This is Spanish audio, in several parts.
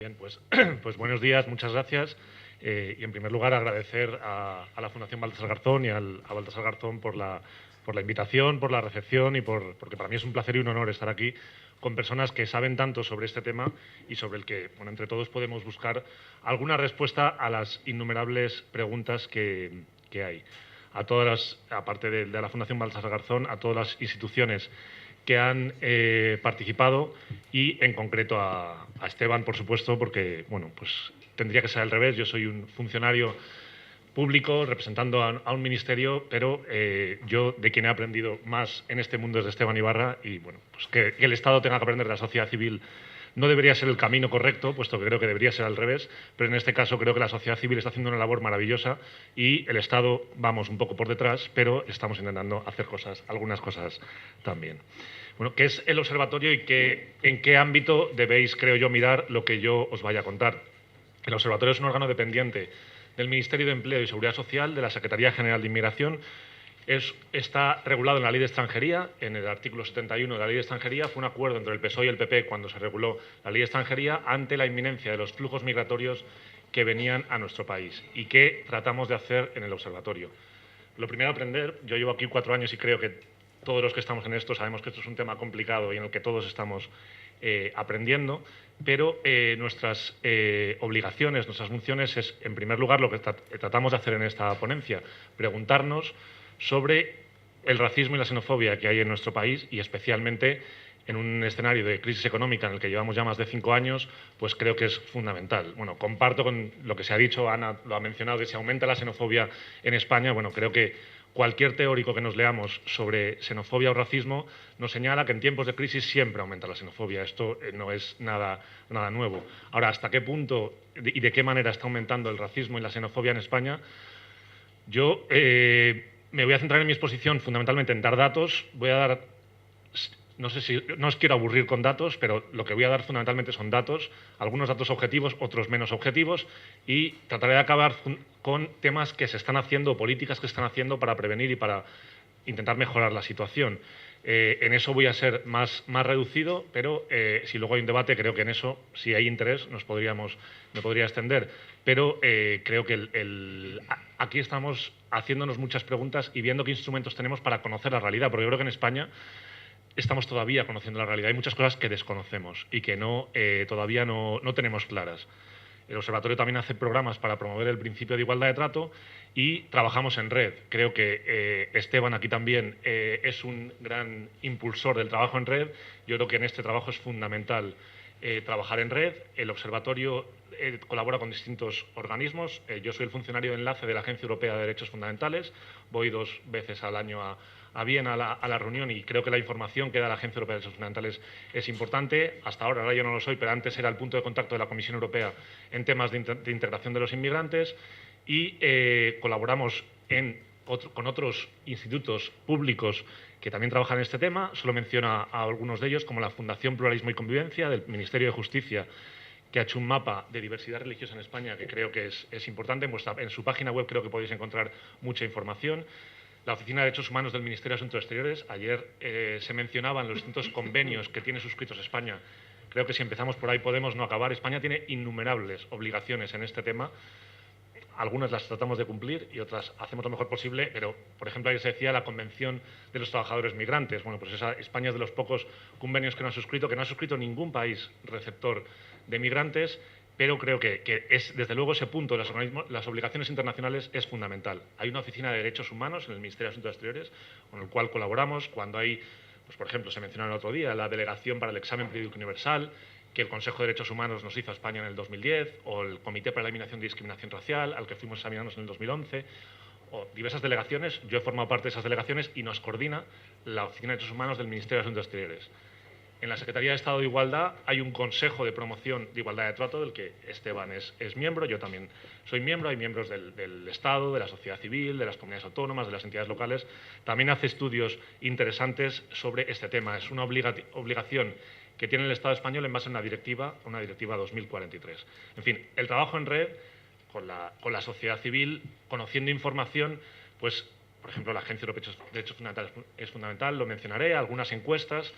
Bien, pues, pues buenos días, muchas gracias. Y en primer lugar agradecer a la Fundación Baltasar Garzón y a Baltasar Garzón por la invitación, por la recepción y porque para mí es un placer y un honor estar aquí con personas que saben tanto sobre este tema y sobre el que, bueno, entre todos podemos buscar alguna respuesta a las innumerables preguntas que hay. A todas aparte de la Fundación Baltasar Garzón, a todas las instituciones que han participado y en concreto a Esteban, por supuesto, porque bueno, pues tendría que ser al revés. Yo soy un funcionario público representando a un ministerio, pero yo de quien he aprendido más en este mundo es de Esteban Ibarra y bueno, pues que el Estado tenga que aprender de la sociedad civil no debería ser el camino correcto, puesto que creo que debería ser al revés, pero en este caso creo que la sociedad civil está haciendo una labor maravillosa y el Estado vamos un poco por detrás, pero estamos intentando hacer algunas cosas también. Bueno, ¿qué es el observatorio y en qué ámbito debéis, creo yo, mirar lo que yo os vaya a contar? El observatorio es un órgano dependiente del Ministerio de Empleo y Seguridad Social, de la Secretaría General de Inmigración. Está regulado en la Ley de Extranjería, en el artículo 71 de la Ley de Extranjería. Fue un acuerdo entre el PSOE y el PP cuando se reguló la Ley de Extranjería ante la inminencia de los flujos migratorios que venían a nuestro país. ¿Y qué tratamos de hacer en el observatorio? Lo primero, aprender. Yo llevo aquí 4 años y creo que todos los que estamos en esto sabemos que esto es un tema complicado y en el que todos estamos aprendiendo, pero nuestras obligaciones, nuestras funciones es, en primer lugar, lo que tratamos de hacer en esta ponencia, preguntarnos sobre el racismo y la xenofobia que hay en nuestro país y especialmente en un escenario de crisis económica en el que llevamos ya más de 5 años, pues creo que es fundamental. Bueno, comparto con lo que se ha dicho, Ana lo ha mencionado, que si aumenta la xenofobia en España, bueno, creo que cualquier teórico que nos leamos sobre xenofobia o racismo nos señala que en tiempos de crisis siempre aumenta la xenofobia. Esto no es nada nuevo. Ahora, ¿hasta qué punto y de qué manera está aumentando el racismo y la xenofobia en España? Yo me voy a centrar en mi exposición fundamentalmente en dar datos. Voy a dar, no sé si, no os quiero aburrir con datos, pero lo que voy a dar fundamentalmente son datos, algunos datos objetivos, otros menos objetivos, y trataré de acabar con temas que se están haciendo, políticas que se están haciendo para prevenir y para intentar mejorar la situación. En eso voy a ser más reducido, pero si luego hay un debate, creo que en eso, si hay interés, me podría extender. Pero creo que aquí estamos haciéndonos muchas preguntas y viendo qué instrumentos tenemos para conocer la realidad, porque yo creo que en España estamos todavía conociendo la realidad. Hay muchas cosas que desconocemos y que todavía no tenemos claras. El observatorio también hace programas para promover el principio de igualdad de trato y trabajamos en red. Creo que Esteban aquí también es un gran impulsor del trabajo en red. Yo creo que en este trabajo es fundamental trabajar en red. El observatorio colabora con distintos organismos. Yo soy el funcionario de enlace de la Agencia Europea de Derechos Fundamentales. Voy 2 veces al año a Viena a la reunión y creo que la información que da la Agencia Europea de Derechos Fundamentales es importante. Ahora yo no lo soy, pero antes era el punto de contacto de la Comisión Europea en temas de integración de los inmigrantes y colaboramos con otros institutos públicos que también trabajan en este tema. Solo menciono a algunos de ellos, como la Fundación Pluralismo y Convivencia del Ministerio de Justicia, que ha hecho un mapa de diversidad religiosa en España que creo que es importante. En su página web creo que podéis encontrar mucha información. La Oficina de Derechos Humanos del Ministerio de Asuntos Exteriores. Ayer se mencionaban los distintos convenios que tiene suscritos España. Creo que si empezamos por ahí podemos no acabar. España tiene innumerables obligaciones en este tema. Algunas las tratamos de cumplir y otras hacemos lo mejor posible, pero, por ejemplo, ayer se decía la Convención de los Trabajadores Migrantes. Bueno, pues España es de los pocos convenios que no ha suscrito ningún país receptor de migrantes, pero creo que desde luego ese punto de las obligaciones internacionales es fundamental. Hay una oficina de derechos humanos en el Ministerio de Asuntos Exteriores con el cual colaboramos cuando hay, pues, por ejemplo, se mencionó el otro día, la Delegación para el Examen Periódico Universal, que el Consejo de Derechos Humanos nos hizo a España en el 2010, o el Comité para la Eliminación de Discriminación Racial, al que fuimos examinados en el 2011, o diversas delegaciones. Yo he formado parte de esas delegaciones y nos coordina la Oficina de Derechos Humanos del Ministerio de Asuntos Exteriores. En la Secretaría de Estado de Igualdad hay un Consejo de Promoción de Igualdad de Trato del que Esteban es miembro, yo también soy miembro, hay miembros del Estado, de la sociedad civil, de las comunidades autónomas, de las entidades locales. También hace estudios interesantes sobre este tema. Es una obligación que tiene el Estado español en base a una directiva 2043. En fin, el trabajo en red con la sociedad civil, conociendo información, pues, por ejemplo, la Agencia Europea de Derechos Fundamentales es fundamental, lo mencionaré, algunas encuestas.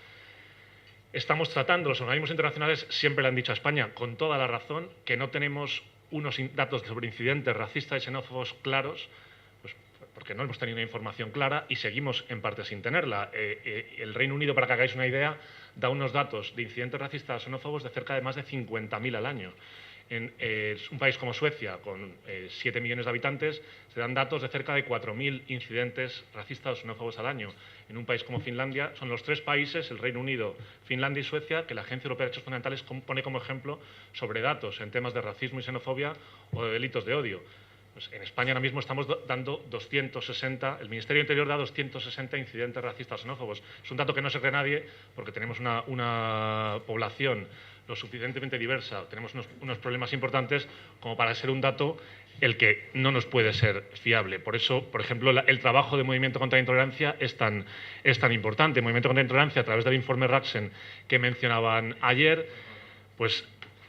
estamos tratando, los organismos internacionales siempre le han dicho a España, con toda la razón, que no tenemos unos datos sobre incidentes racistas y xenófobos claros, pues porque no hemos tenido una información clara y seguimos en parte sin tenerla. El Reino Unido, para que hagáis una idea, da unos datos de incidentes racistas xenófobos de cerca de más de 50.000 al año. En un país como Suecia, con 7 millones de habitantes, se dan datos de cerca de 4.000 incidentes racistas o xenófobos al año. En un país como Finlandia, son los 3 países, el Reino Unido, Finlandia y Suecia, que la Agencia Europea de Derechos Fundamentales pone como ejemplo sobre datos en temas de racismo y xenofobia o de delitos de odio. Pues en España ahora mismo estamos dando 260, el Ministerio de Interior da 260 incidentes racistas o xenófobos. Es un dato que no se cree nadie porque tenemos una población lo suficientemente diversa, tenemos unos problemas importantes como para ser un dato el que no nos puede ser fiable. Por eso, por ejemplo, el trabajo de Movimiento contra la Intolerancia es tan importante. Movimiento contra la Intolerancia, a través del informe Raxen que mencionaban ayer, pues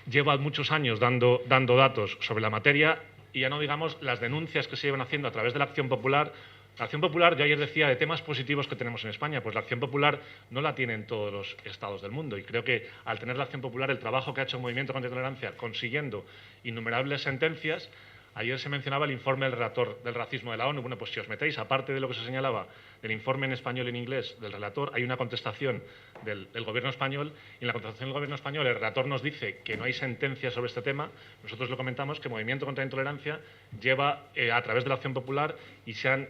lleva muchos años dando datos sobre la materia y ya no digamos las denuncias que se llevan haciendo a través de la Acción Popular. La Acción Popular, yo ayer decía, de temas positivos que tenemos en España, pues la Acción Popular no la tienen todos los estados del mundo y creo que al tener la Acción Popular, el trabajo que ha hecho el Movimiento contra la Intolerancia consiguiendo innumerables sentencias. Ayer se mencionaba el informe del relator del racismo de la ONU. Bueno, pues si os metéis, aparte de lo que se señalaba del informe en español y en inglés del relator, hay una contestación del Gobierno español y en la contestación del Gobierno español el relator nos dice que no hay sentencia sobre este tema. Nosotros lo comentamos que Movimiento contra la Intolerancia lleva a través de la Acción Popular y se han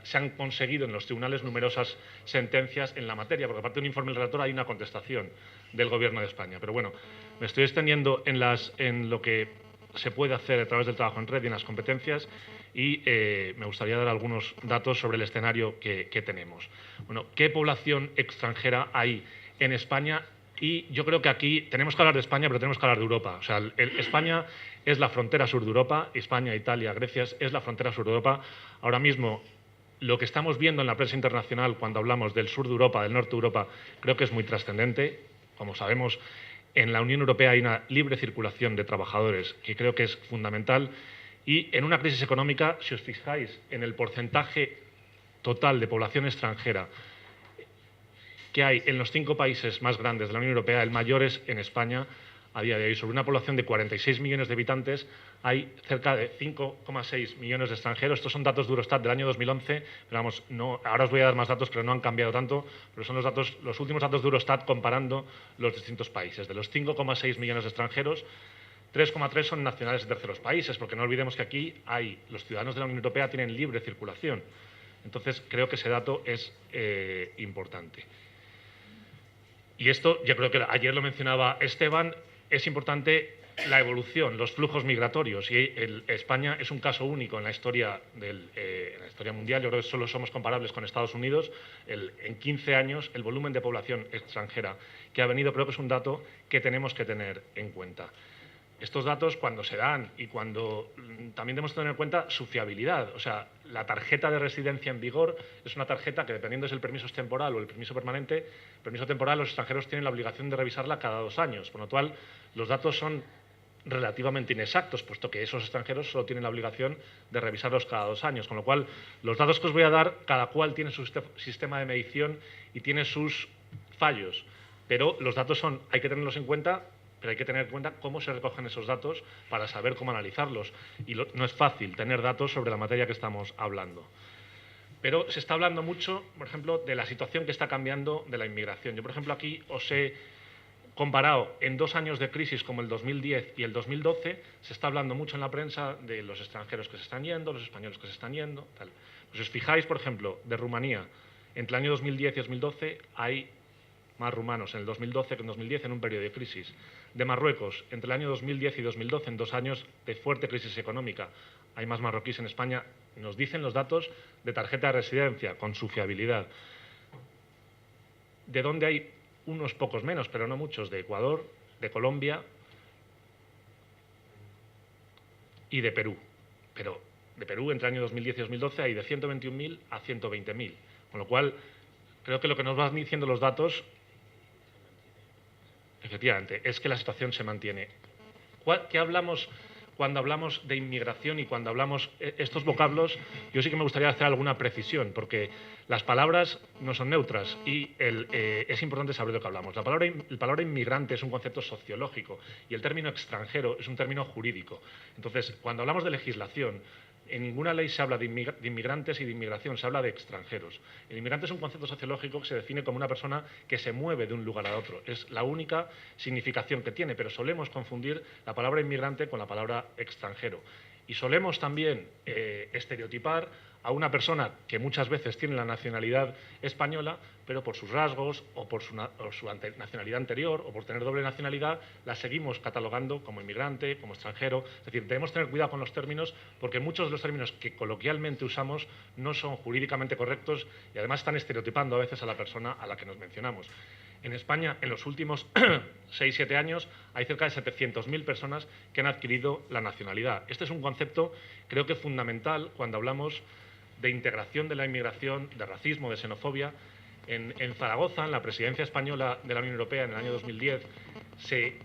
se han conseguido en los tribunales numerosas sentencias en la materia, porque aparte de un informe del relator hay una contestación del Gobierno de España. Pero bueno, me estoy extendiendo en lo que se puede hacer a través del trabajo en red y en las competencias y me gustaría dar algunos datos sobre el escenario que tenemos. Bueno, ¿qué población extranjera hay en España? Y yo creo que aquí tenemos que hablar de España, pero tenemos que hablar de Europa. O sea, España es la frontera sur de Europa, España, Italia, Grecia es la frontera sur de Europa. Ahora mismo, lo que estamos viendo en la prensa internacional cuando hablamos del sur de Europa, del norte de Europa, creo que es muy trascendente. Como sabemos, en la Unión Europea hay una libre circulación de trabajadores que creo que es fundamental y en una crisis económica, si os fijáis en el porcentaje total de población extranjera que hay en los 5 países más grandes de la Unión Europea, el mayor es en España a día de hoy. Sobre una población de 46 millones de habitantes hay cerca de 5,6 millones de extranjeros. Estos son datos de Eurostat del año 2011, pero vamos, ahora os voy a dar más datos, pero no han cambiado tanto, pero son los últimos datos de Eurostat comparando los distintos países. De los 5,6 millones de extranjeros, 3,3 son nacionales de terceros países, porque no olvidemos que aquí los ciudadanos de la Unión Europea tienen libre circulación. Entonces, creo que ese dato es importante. Y esto, yo creo que ayer lo mencionaba Esteban, es importante la evolución, los flujos migratorios. Y España es un caso único en la historia mundial. Yo creo que solo somos comparables con Estados Unidos. En 15 años, el volumen de población extranjera que ha venido, creo que es un dato que tenemos que tener en cuenta. Estos datos, cuando se dan y cuando también debemos tener en cuenta su fiabilidad. O sea, la tarjeta de residencia en vigor es una tarjeta que, dependiendo si el permiso es temporal o el permiso permanente, el permiso temporal, los extranjeros tienen la obligación de revisarla cada 2 años, por lo cual los datos son relativamente inexactos, puesto que esos extranjeros solo tienen la obligación de revisarlos cada 2 años, con lo cual los datos que os voy a dar, cada cual tiene su sistema de medición y tiene sus fallos, pero los datos hay que tenerlos en cuenta. Pero hay que tener en cuenta cómo se recogen esos datos para saber cómo analizarlos. Y no es fácil tener datos sobre la materia que estamos hablando. Pero se está hablando mucho, por ejemplo, de la situación que está cambiando de la inmigración. Yo, por ejemplo, aquí os he comparado en 2 años de crisis como el 2010 y el 2012, se está hablando mucho en la prensa de los extranjeros que se están yendo, los españoles que se están yendo, tal. Pues si os fijáis, por ejemplo, de Rumanía, entre el año 2010 y 2012 hay más rumanos en el 2012 que en 2010 en un periodo de crisis. De Marruecos, entre el año 2010 y 2012, en 2 años de fuerte crisis económica, hay más marroquíes en España. Nos dicen los datos de tarjeta de residencia, con su fiabilidad. De donde hay unos pocos menos, pero no muchos, de Ecuador, de Colombia y de Perú. Pero de Perú, entre el año 2010 y 2012, hay de 121.000 a 120.000. Con lo cual, creo que lo que nos van diciendo los datos, efectivamente, es que la situación se mantiene. cuando hablamos de inmigración y cuando hablamos estos vocablos, yo sí que me gustaría hacer alguna precisión, porque las palabras no son neutras y es importante saber de lo que hablamos. La palabra inmigrante es un concepto sociológico y el término extranjero es un término jurídico. Entonces, cuando hablamos de legislación, en ninguna ley se habla de inmigrantes y de inmigración, se habla de extranjeros. El inmigrante es un concepto sociológico que se define como una persona que se mueve de un lugar a otro. Es la única significación que tiene, pero solemos confundir la palabra inmigrante con la palabra extranjero. Y solemos también estereotipar a una persona que muchas veces tiene la nacionalidad española, pero por sus rasgos o por su nacionalidad anterior o por tener doble nacionalidad, la seguimos catalogando como inmigrante, como extranjero. Es decir, debemos tener cuidado con los términos porque muchos de los términos que coloquialmente usamos no son jurídicamente correctos y además están estereotipando a veces a la persona a la que nos mencionamos. En España, en los últimos 6-7 años, hay cerca de 700.000 personas que han adquirido la nacionalidad. Este es un concepto, creo que fundamental cuando hablamos de integración de la inmigración, de racismo, de xenofobia. En Zaragoza, en la presidencia española de la Unión Europea en el año 2010, se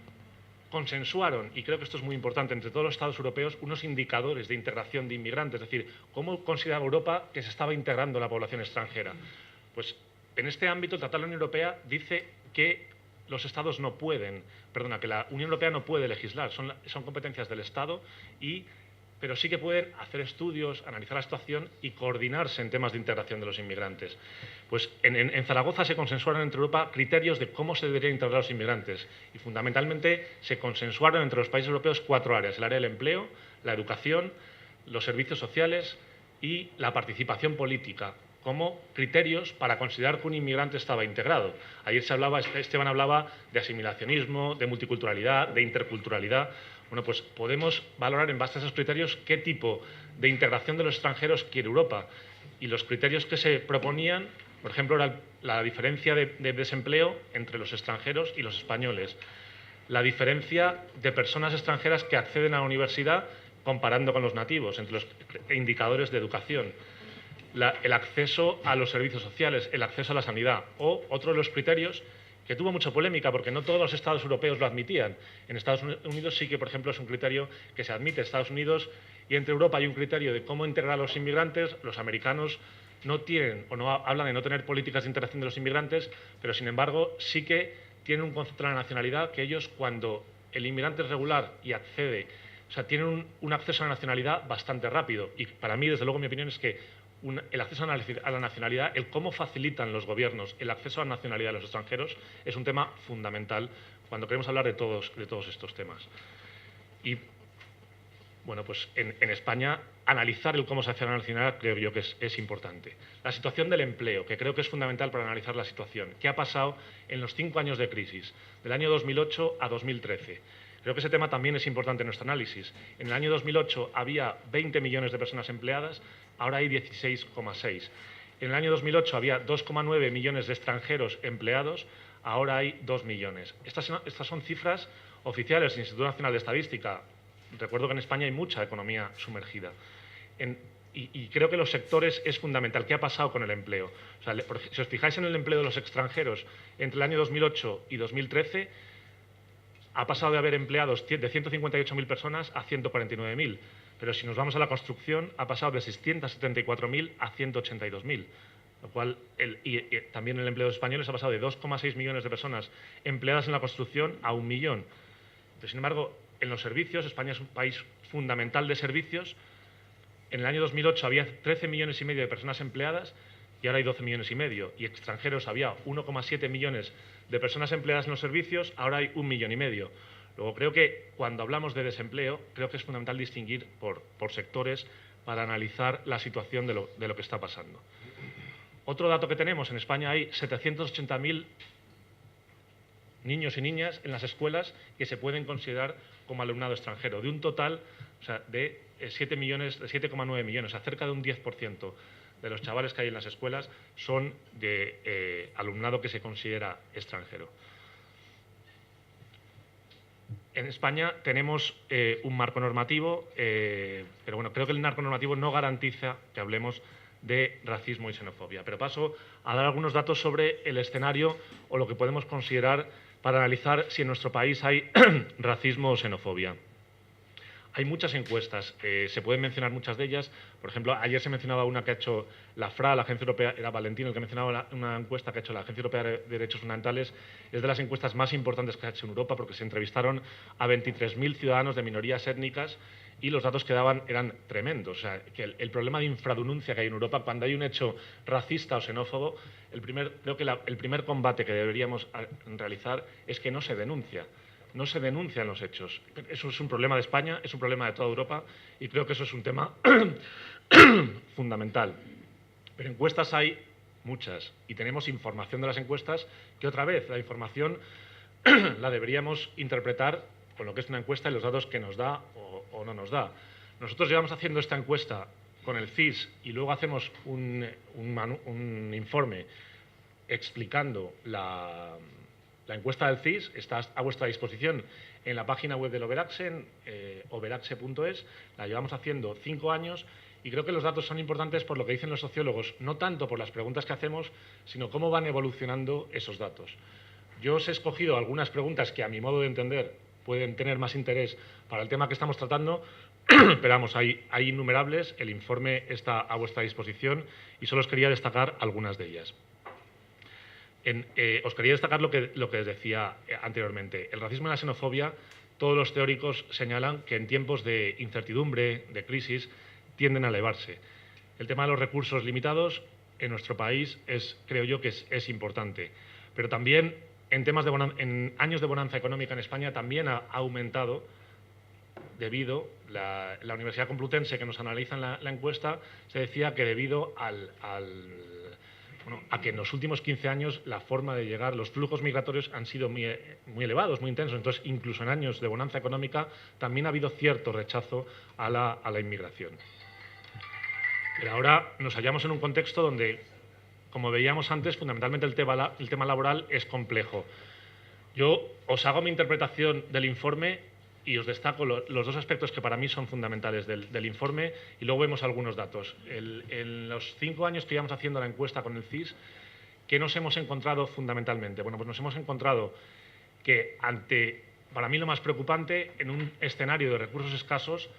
consensuaron, y creo que esto es muy importante, entre todos los Estados europeos, unos indicadores de integración de inmigrantes, es decir, cómo consideraba Europa que se estaba integrando la población extranjera. Pues en este ámbito, el Tratado de la Unión Europea dice que los Estados no pueden, que la Unión Europea no puede legislar, son competencias del Estado, pero sí que pueden hacer estudios, analizar la situación y coordinarse en temas de integración de los inmigrantes. Pues en Zaragoza se consensuaron entre Europa criterios de cómo se deberían integrar los inmigrantes y fundamentalmente se consensuaron entre los países europeos 4 áreas: el área del empleo, la educación, los servicios sociales y la participación política, como criterios para considerar que un inmigrante estaba integrado. Ayer Esteban hablaba de asimilacionismo, de multiculturalidad, de interculturalidad. Bueno, pues podemos valorar en base a esos criterios qué tipo de integración de los extranjeros quiere Europa. Y los criterios que se proponían, por ejemplo, era la diferencia de desempleo entre los extranjeros y los españoles, la diferencia de personas extranjeras que acceden a la universidad comparando con los nativos, entre los indicadores de educación, el acceso a los servicios sociales, el acceso a la sanidad, o otro de los criterios que tuvo mucha polémica porque no todos los Estados europeos lo admitían. En Estados Unidos sí que, por ejemplo, es un criterio que se admite en Estados Unidos, y entre Europa hay un criterio de cómo integrar a los inmigrantes. Los americanos no tienen o no hablan de no tener políticas de integración de los inmigrantes, pero sin embargo sí que tienen un concepto de la nacionalidad que ellos, cuando el inmigrante es regular y accede, o sea, tienen un acceso a la nacionalidad bastante rápido. Y para mí, desde luego, mi opinión es que el acceso a la nacionalidad, el cómo facilitan los gobiernos el acceso a la nacionalidad de los extranjeros, es un tema fundamental cuando queremos hablar de todos estos temas. Y, bueno, pues en España, analizar el cómo se hace la nacionalidad creo yo que es importante. La situación del empleo, que creo que es fundamental para analizar la situación. ¿Qué ha pasado en los 5 años de crisis, del año 2008 a 2013? Creo que ese tema también es importante en nuestro análisis. En el año 2008 había 20 millones de personas empleadas, ahora hay 16,6. En el año 2008 había 2,9 millones de extranjeros empleados, ahora hay 2 millones. Estas son cifras oficiales del Instituto Nacional de Estadística. Recuerdo que en España hay mucha economía sumergida. Y creo que los sectores es fundamental. ¿Qué ha pasado con el empleo? O sea, si os fijáis en el empleo de los extranjeros entre el año 2008 y 2013, ha pasado de haber empleados de 158.000 personas a 149.000. Pero si nos vamos a la construcción, ha pasado de 674.000 a 182.000. Lo cual, también el empleo de españoles ha pasado de 2,6 millones de personas empleadas en la construcción a 1 millón. Pero, sin embargo, en los servicios, España es un país fundamental de servicios. En el año 2008 había 13,5 millones de personas empleadas y ahora hay 12,5 millones. Y extranjeros había 1,7 millones de personas empleadas en los servicios, ahora hay 1,5 millones. Luego, creo que cuando hablamos de desempleo, creo que es fundamental distinguir por sectores para analizar la situación de lo que está pasando. Otro dato que tenemos: en España hay 780.000 niños y niñas en las escuelas que se pueden considerar como alumnado extranjero, de un total, o sea, de 7,9 millones, o sea, cerca de un 10% de los chavales que hay en las escuelas son de alumnado que se considera extranjero. En España tenemos un marco normativo, pero bueno, creo que el marco normativo no garantiza que hablemos de racismo y xenofobia. Pero paso a dar algunos datos sobre el escenario o lo que podemos considerar para analizar si en nuestro país hay racismo o xenofobia. Hay muchas encuestas, se pueden mencionar muchas de ellas. Por ejemplo, ayer se mencionaba una que ha hecho la FRA, la Agencia Europea, era Valentín el que mencionaba una encuesta que ha hecho la Agencia Europea de Derechos Fundamentales. Es de las encuestas más importantes que se ha hecho en Europa porque se entrevistaron a 23.000 ciudadanos de minorías étnicas y los datos que daban eran tremendos. O sea, que el problema de infradenuncia que hay en Europa, cuando hay un hecho racista o xenófobo, creo que el primer combate que deberíamos realizar es que no se denuncia. No se denuncian los hechos. Eso es un problema de España, es un problema de toda Europa y creo que eso es un tema fundamental. Pero encuestas hay muchas y tenemos información de las encuestas que otra vez la información la deberíamos interpretar con lo que es una encuesta y los datos que nos da o no nos da. Nosotros llevamos haciendo esta encuesta con el CIS y luego hacemos un informe explicando la encuesta del CIS, está a vuestra disposición en la página web del Overaxe, overaxe.es. La llevamos haciendo 5 años y creo que los datos son importantes por lo que dicen los sociólogos, no tanto por las preguntas que hacemos, sino cómo van evolucionando esos datos. Yo os he escogido algunas preguntas que, a mi modo de entender, pueden tener más interés para el tema que estamos tratando, pero vamos, hay innumerables, el informe está a vuestra disposición y solo os quería destacar algunas de ellas. Os quería destacar lo que os decía anteriormente. El racismo y la xenofobia, todos los teóricos señalan que en tiempos de incertidumbre, de crisis, tienden a elevarse. El tema de los recursos limitados en nuestro país creo yo que es importante. Pero también en años de bonanza económica en España también ha aumentado debido, la Universidad Complutense que nos analiza en la encuesta, se decía que debido a que en los últimos 15 años la forma de llegar, los flujos migratorios han sido muy elevados, muy intensos. Entonces, incluso en años de bonanza económica, también ha habido cierto rechazo a la inmigración. Pero ahora nos hallamos en un contexto donde, como veíamos antes, fundamentalmente el tema laboral es complejo. Yo os hago mi interpretación del informe y os destaco los dos aspectos que para mí son fundamentales del informe y luego vemos algunos datos. En los 5 años que llevamos haciendo la encuesta con el CIS, ¿qué nos hemos encontrado fundamentalmente? Bueno, pues nos hemos encontrado que para mí lo más preocupante, en un escenario de recursos escasos,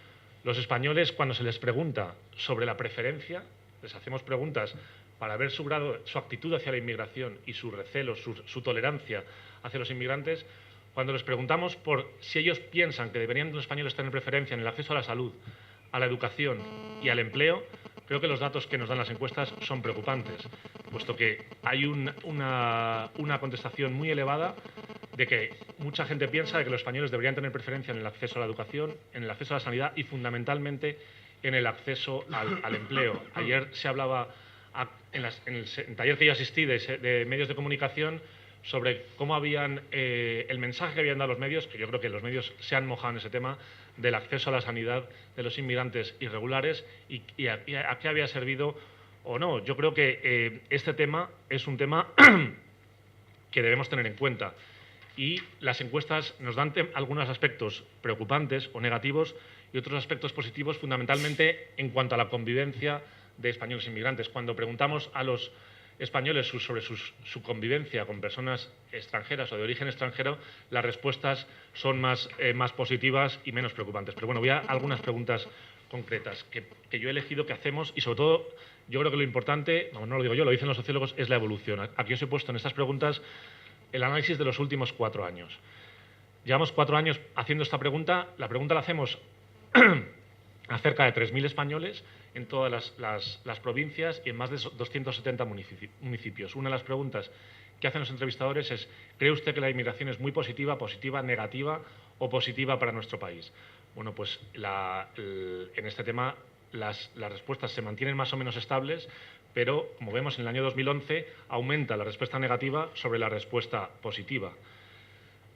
los españoles, cuando se les pregunta sobre la preferencia, les hacemos preguntas para ver su grado, su actitud hacia la inmigración y su recelo, su tolerancia hacia los inmigrantes. Cuando les preguntamos por si ellos piensan que deberían los españoles tener preferencia en el acceso a la salud, a la educación y al empleo, creo que los datos que nos dan las encuestas son preocupantes, puesto que hay una contestación muy elevada de que mucha gente piensa de que los españoles deberían tener preferencia en el acceso a la educación, en el acceso a la sanidad y fundamentalmente en el acceso al empleo. Ayer se hablaba en el taller que yo asistí de medios de comunicación sobre cómo el mensaje que habían dado los medios, que yo creo que los medios se han mojado en ese tema, del acceso a la sanidad de los inmigrantes irregulares y a qué había servido o no. Yo creo que este tema es un tema que debemos tener en cuenta. Y las encuestas nos dan algunos aspectos preocupantes o negativos y otros aspectos positivos, fundamentalmente en cuanto a la convivencia de españoles inmigrantes. Cuando preguntamos a los españoles sobre su convivencia con personas extranjeras o de origen extranjero, las respuestas son más positivas y menos preocupantes. Pero bueno, voy a algunas preguntas concretas que yo he elegido que hacemos y sobre todo yo creo que lo importante, no lo digo yo, lo dicen los sociólogos, es la evolución. Aquí os he puesto en estas preguntas el análisis de los últimos 4 años. Llevamos 4 años haciendo esta pregunta. La pregunta la hacemos a cerca de 3.000 españoles en todas las provincias y en más de 270 municipios. Una de las preguntas que hacen los entrevistadores es: ¿cree usted que la inmigración es muy positiva, negativa o positiva para nuestro país? Bueno, pues en este tema las respuestas se mantienen más o menos estables, pero como vemos en el año 2011 aumenta la respuesta negativa sobre la respuesta positiva.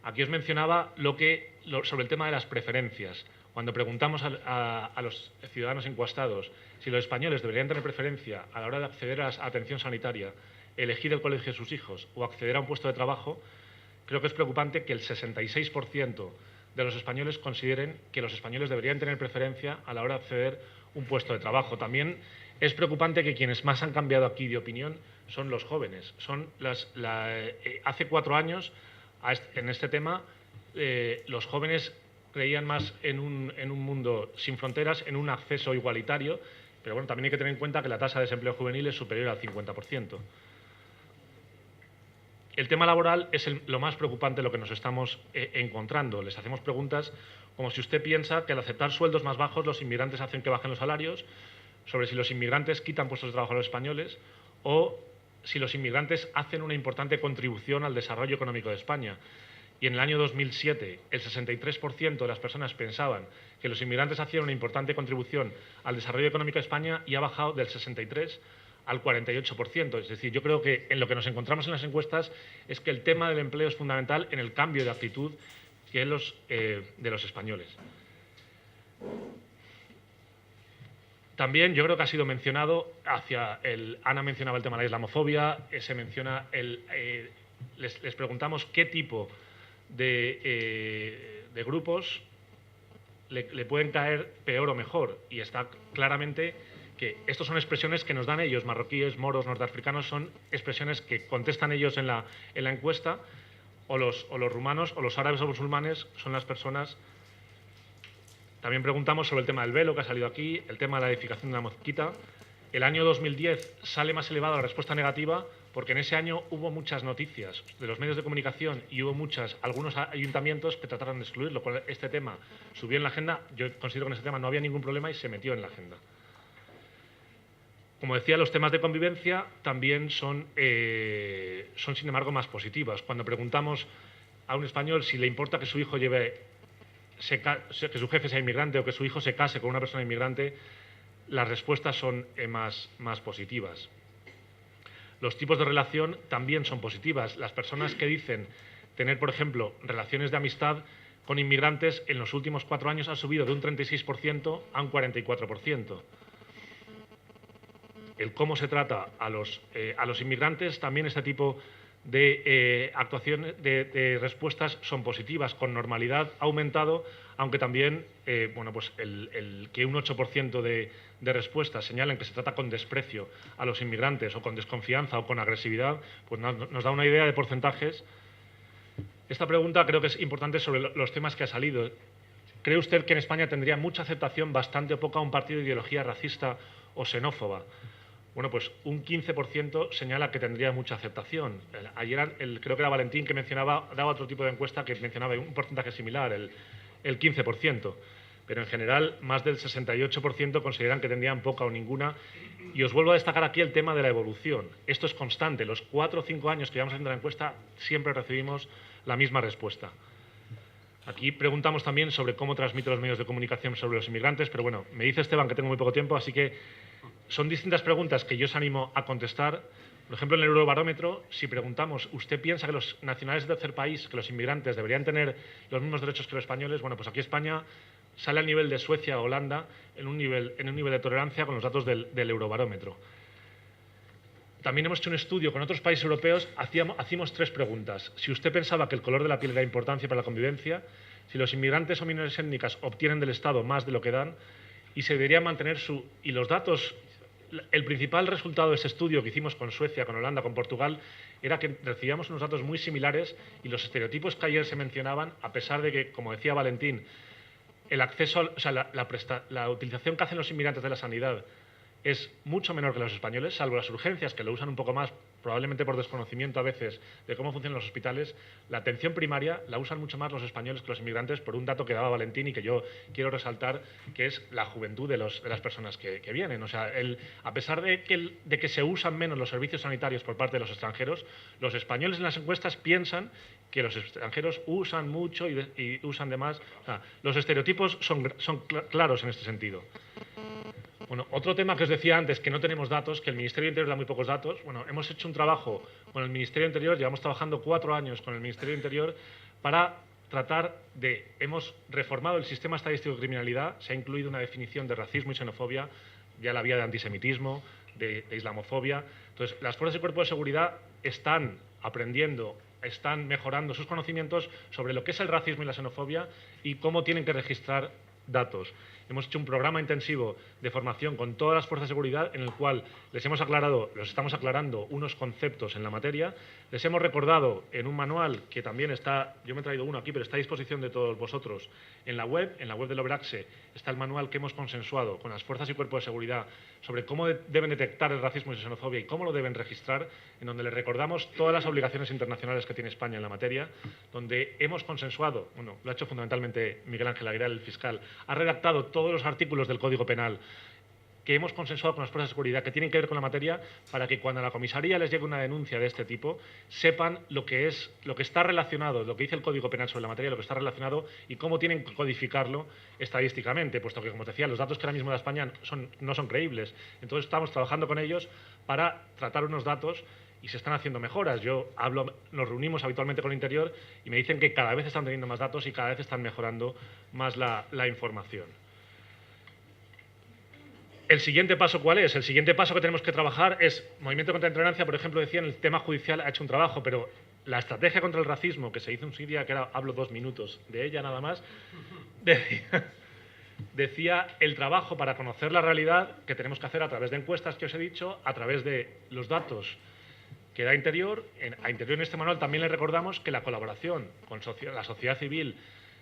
Aquí os mencionaba sobre el tema de las preferencias. Cuando preguntamos a los ciudadanos encuestados si los españoles deberían tener preferencia a la hora de acceder a la atención sanitaria, elegir el colegio de sus hijos o acceder a un puesto de trabajo, creo que es preocupante que el 66% de los españoles consideren que los españoles deberían tener preferencia a la hora de acceder a un puesto de trabajo. También es preocupante que quienes más han cambiado aquí de opinión son los jóvenes. Hace 4 años, en este tema, los jóvenes creían más en un mundo sin fronteras, en un acceso igualitario, pero bueno, también hay que tener en cuenta que la tasa de desempleo juvenil es superior al 50%. El tema laboral es lo más preocupante de lo que nos estamos encontrando. Les hacemos preguntas como si usted piensa que al aceptar sueldos más bajos los inmigrantes hacen que bajen los salarios, sobre si los inmigrantes quitan puestos de trabajo a los españoles o si los inmigrantes hacen una importante contribución al desarrollo económico de España. Y en el año 2007 el 63% de las personas pensaban que los inmigrantes hacían una importante contribución al desarrollo económico de España y ha bajado del 63% al 48%. Es decir, yo creo que en lo que nos encontramos en las encuestas es que el tema del empleo es fundamental en el cambio de actitud de los españoles. También yo creo que ha sido mencionado Ana mencionaba el tema de la islamofobia, se menciona les preguntamos qué tipo de grupos le pueden caer peor o mejor, y está claramente que estas son expresiones que nos dan ellos, marroquíes, moros, norteafricanos, son expresiones que contestan ellos en la encuesta, o los rumanos o los árabes o musulmanes son las personas. También preguntamos sobre el tema del velo, que ha salido aquí, el tema de la edificación de la mezquita. El año 2010 sale más elevada la respuesta negativa porque en ese año hubo muchas noticias de los medios de comunicación y hubo algunos ayuntamientos que trataron de excluirlo. Este tema subió en la agenda. Yo considero que en ese tema no había ningún problema y se metió en la agenda. Como decía, los temas de convivencia también son sin embargo, más positivas. Cuando preguntamos a un español si le importa que su hijo que su jefe sea inmigrante o que su hijo se case con una persona inmigrante, las respuestas son más positivas. Los tipos de relación también son positivas. Las personas que dicen tener, por ejemplo, relaciones de amistad con inmigrantes en los últimos 4 años ha subido de un 36% a un 44%. El cómo se trata a los inmigrantes, también este tipo de actuaciones, de respuestas son positivas. Con normalidad ha aumentado, aunque también pues el que un 8% de respuestas señalan que se trata con desprecio a los inmigrantes o con desconfianza o con agresividad, pues nos da una idea de porcentajes. Esta pregunta creo que es importante sobre los temas que ha salido. ¿Cree usted que en España tendría mucha aceptación, bastante o poca, un partido de ideología racista o xenófoba? Bueno, pues un 15% señala que tendría mucha aceptación. Ayer creo que era Valentín que daba otro tipo de encuesta que mencionaba un porcentaje similar, el 15%. Pero en general más del 68% consideran que tendrían poca o ninguna. Y os vuelvo a destacar aquí el tema de la evolución. Esto es constante. Los 4 o 5 años que llevamos haciendo la encuesta siempre recibimos la misma respuesta. Aquí preguntamos también sobre cómo transmiten los medios de comunicación sobre los inmigrantes, pero bueno, me dice Esteban que tengo muy poco tiempo, así que son distintas preguntas que yo os animo a contestar. Por ejemplo, en el Eurobarómetro, si preguntamos, ¿usted piensa que los nacionales de tercer país, que los inmigrantes deberían tener los mismos derechos que los españoles? Bueno, pues aquí España sale al nivel de Suecia o Holanda en un nivel de tolerancia con los datos del Eurobarómetro. También hemos hecho un estudio con otros países europeos, hacíamos 3 preguntas. Si usted pensaba que el color de la piel era importante para la convivencia, si los inmigrantes o minorías étnicas obtienen del Estado más de lo que dan, y se debería mantener y los datos. El principal resultado de ese estudio que hicimos con Suecia, con Holanda, con Portugal, era que recibíamos unos datos muy similares y los estereotipos que ayer se mencionaban, a pesar de que, como decía Valentín, el acceso, la utilización que hacen los inmigrantes de la sanidad es mucho menor que los españoles, salvo las urgencias, que lo usan un poco más, probablemente por desconocimiento a veces de cómo funcionan los hospitales. La atención primaria la usan mucho más los españoles que los inmigrantes, por un dato que daba Valentín y que yo quiero resaltar, que es la juventud de las personas que vienen. O sea, a pesar de que se usan menos los servicios sanitarios por parte de los extranjeros, los españoles en las encuestas piensan que los extranjeros usan mucho y usan de más. O sea, los estereotipos son claros en este sentido. Bueno, otro tema que os decía antes, que no tenemos datos, que el Ministerio de Interior da muy pocos datos. Bueno, hemos hecho un trabajo con el Ministerio de Interior, llevamos trabajando 4 años con el Ministerio de Interior para hemos reformado el sistema estadístico de criminalidad, se ha incluido una definición de racismo y xenofobia, ya la vía de antisemitismo, de islamofobia. Entonces, las fuerzas y cuerpos de seguridad están aprendiendo, están mejorando sus conocimientos sobre lo que es el racismo y la xenofobia y cómo tienen que registrar datos. Hemos hecho un programa intensivo de formación con todas las fuerzas de seguridad en el cual les estamos aclarando unos conceptos en la materia, les hemos recordado en un manual que también está, yo me he traído uno aquí, pero está a disposición de todos vosotros en la web del Obraxe está el manual que hemos consensuado con las fuerzas y cuerpos de seguridad sobre cómo deben detectar el racismo y la xenofobia y cómo lo deben registrar, en donde les recordamos todas las obligaciones internacionales que tiene España en la materia, donde hemos consensuado, bueno, lo ha hecho fundamentalmente Miguel Ángel Aguilar, el fiscal, ha redactado todos los artículos del Código Penal que hemos consensuado con las fuerzas de seguridad que tienen que ver con la materia para que cuando a la comisaría les llegue una denuncia de este tipo sepan lo que está relacionado, lo que dice el Código Penal sobre la materia, lo que está relacionado y cómo tienen que codificarlo estadísticamente, puesto que, como te decía, los datos que ahora mismo da España no son creíbles. Entonces estamos trabajando con ellos para tratar unos datos y se están haciendo mejoras. Nos reunimos habitualmente con el Interior y me dicen que cada vez están teniendo más datos y cada vez están mejorando más la información. ¿El siguiente paso cuál es? El siguiente paso que tenemos que trabajar es Movimiento contra la Intolerancia, por ejemplo, decía en el tema judicial ha hecho un trabajo, pero la estrategia contra el racismo que se hizo en su día, que ahora hablo 2 minutos de ella nada más, decía el trabajo para conocer la realidad que tenemos que hacer a través de encuestas que os he dicho, a través de los datos que da Interior. A Interior en este manual también le recordamos que la colaboración con la sociedad civil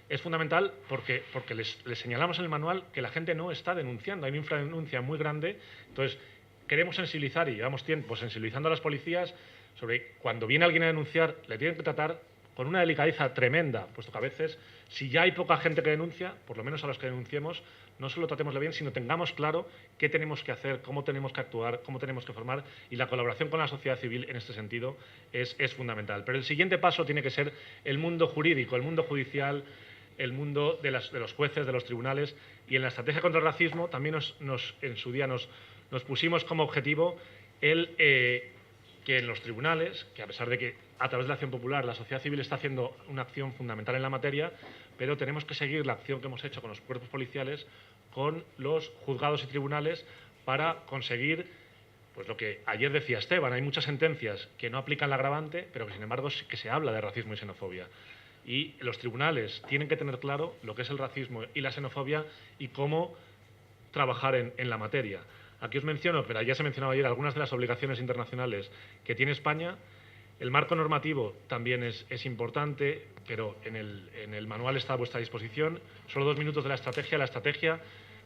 es fundamental porque les señalamos en el manual que la gente no está denunciando, hay una infradenuncia muy grande. Entonces, queremos sensibilizar y llevamos tiempo sensibilizando a las policías sobre cuando viene alguien a denunciar, le tienen que tratar con una delicadeza tremenda, puesto que a veces, si ya hay poca gente que denuncia, por lo menos a los que denunciemos, no solo tratémosle bien, sino tengamos claro qué tenemos que hacer, cómo tenemos que actuar, cómo tenemos que formar, y la colaboración con la sociedad civil en este sentido es fundamental. Pero el siguiente paso tiene que ser el mundo jurídico, el mundo judicial, el mundo de los jueces, de los tribunales, y en la estrategia contra el racismo también en su día nos pusimos como objetivo que en los tribunales, que a pesar de que a través de la acción popular la sociedad civil está haciendo una acción fundamental en la materia, pero tenemos que seguir la acción que hemos hecho con los cuerpos policiales, con los juzgados y tribunales, para conseguir pues lo que ayer decía Esteban, hay muchas sentencias que no aplican la agravante, pero que sin embargo que se habla de racismo y xenofobia. Y los tribunales tienen que tener claro lo que es el racismo y la xenofobia y cómo trabajar en la materia. Aquí os menciono, pero ya se mencionaba ayer, algunas de las obligaciones internacionales que tiene España. El marco normativo también es importante, pero en el manual está a vuestra disposición. Solo 2 minutos de la estrategia. La estrategia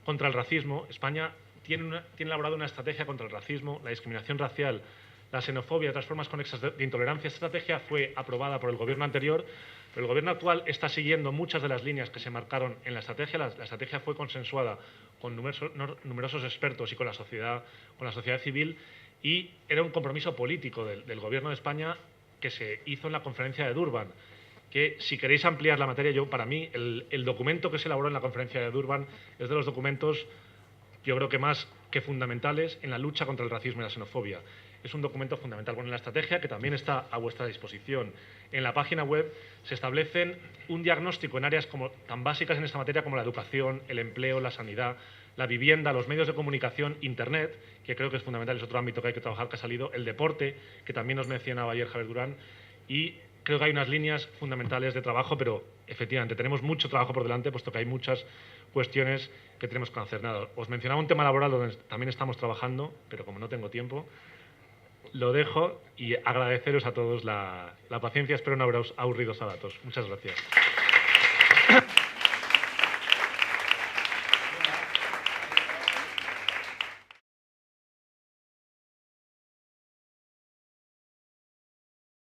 contra el racismo. España tiene elaborado una estrategia contra el racismo, la discriminación racial, la xenofobia y otras formas conexas de intolerancia. Esta estrategia fue aprobada por el Gobierno anterior, pero el Gobierno actual está siguiendo muchas de las líneas que se marcaron en la estrategia. La estrategia fue consensuada con numerosos expertos y con la sociedad civil, y era un compromiso político del Gobierno de España que se hizo en la conferencia de Durban, que si queréis ampliar la materia, para mí el documento que se elaboró en la conferencia de Durban es de los documentos, yo creo que más que fundamentales en la lucha contra el racismo y la xenofobia. Es un documento fundamental. Bueno, en la estrategia, que también está a vuestra disposición en la página web, se establecen un diagnóstico en áreas tan básicas en esta materia como la educación, el empleo, la sanidad, la vivienda, los medios de comunicación, Internet, que creo que es fundamental, es otro ámbito que hay que trabajar, que ha salido, el deporte, que también nos mencionaba ayer Javier Durán, y creo que hay unas líneas fundamentales de trabajo, pero efectivamente tenemos mucho trabajo por delante, puesto que hay muchas cuestiones que tenemos que hacer. Nada, os mencionaba un tema laboral donde también estamos trabajando, pero como no tengo tiempo, lo dejo y agradeceros a todos la paciencia. Espero no haberos aburrido a datos. Muchas gracias.